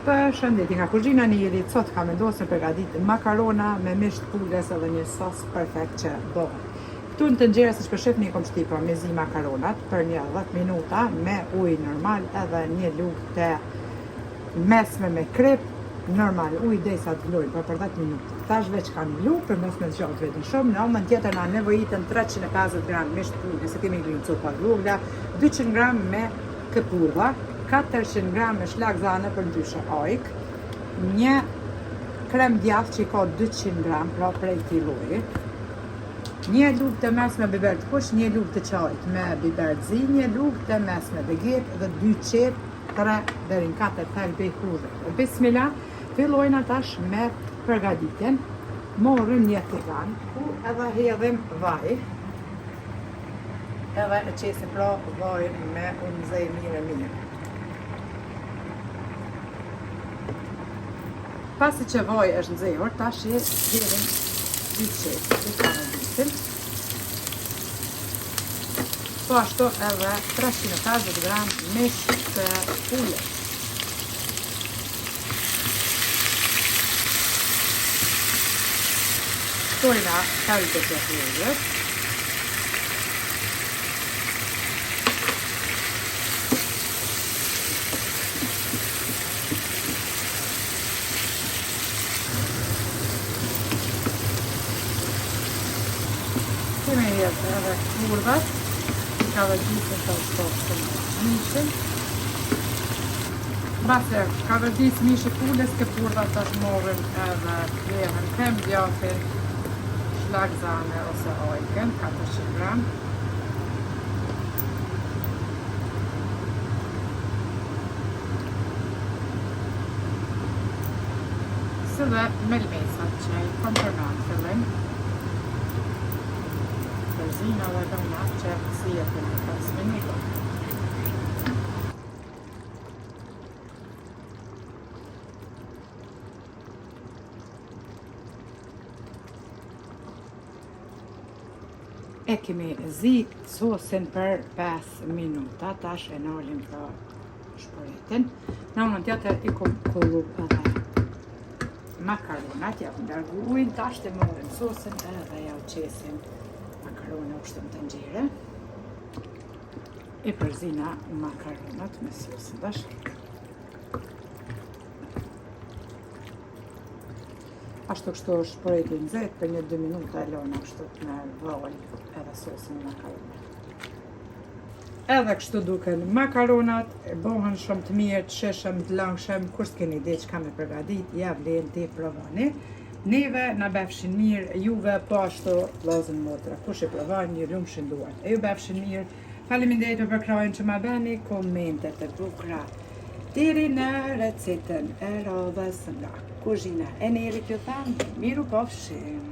Përshëndetje nga kuzhina Nirit, sot kam vendosur përgatitë makarona me misht pulës edhe një sos perfekt që bëhet. Këtu në tenxhere siç po shihni kom shtypur me zi makaronat për një 10 minuta me ujë normal edhe një lugë të mesme me krip normal, ujë derisa të vlojnë për 10 minuta. Tash veç kanë vlu për mes me zgjat vetëm shumë, në anën tjetër na nevojitën 350 gram misht pulë, se kemi bërë copa vogla, 200 gram me këpurva, 400 gram me shlagzane për ndryshe ajk, një krem djathë që i ka 200 gram, pra prej këtij lloji, një lugë të mesme biber të kuq, një lugë të çajit me biber të zi, një lugë të mesme veget dhe 2 qep, 3 deri në 4 thelbe hurë. Bismillah, fillojna tash me përgatitjen. Morëm një tigan, ku edhe hedhim vaj. Edhe e qesim pra vajin me unëzej mirë. Pasi që vaj është nxehur, tash i hedhim 2 qep të karoditin. Po ashtu edhe 350 gram misht të pulës. Shtojna thelbet e hurës. Kemi edhe kurvat, karadisën të shtoftën mishin. Base karadis mishi pulës, ke kurvat të shmorën edhe kremën, krem djathën, shlagzane ose ajkën, 400 gram. Së dhe melmesat që i kom përna në fillim. Përzina dhe donat që si e për në 5 minuta. E kemi zi sosin për 5 minuta, tash e nalim pra shporetin. Në anën tjetër i kom kollu edhe makaronat, ja ku ndargu ujin, tash të morim sosin edhe ja u qesim makarona ushtë në tenxhere. I përzina makaronat me sosin tash. Ashtu kështu shporeti nxehtë për një 2 minuta e lona kështu me vaj edhe sosin e makaronat. Edhe kështu duken makaronat, bëhen shumë të mirë, të sheshëm, të langshëm, kur s'keni ide çka me përgatit, ja vlen ti provoni. Neve na befshin mirë, juve po ashtu vllazën motra. Kush e provon një lumshin duart. E ju befshin mirë. Faleminderit për krajën që ma bëni, komentet e bukura. Deri në recetën e radhës nga kuzhina e Nirit ju them, miru pafshim.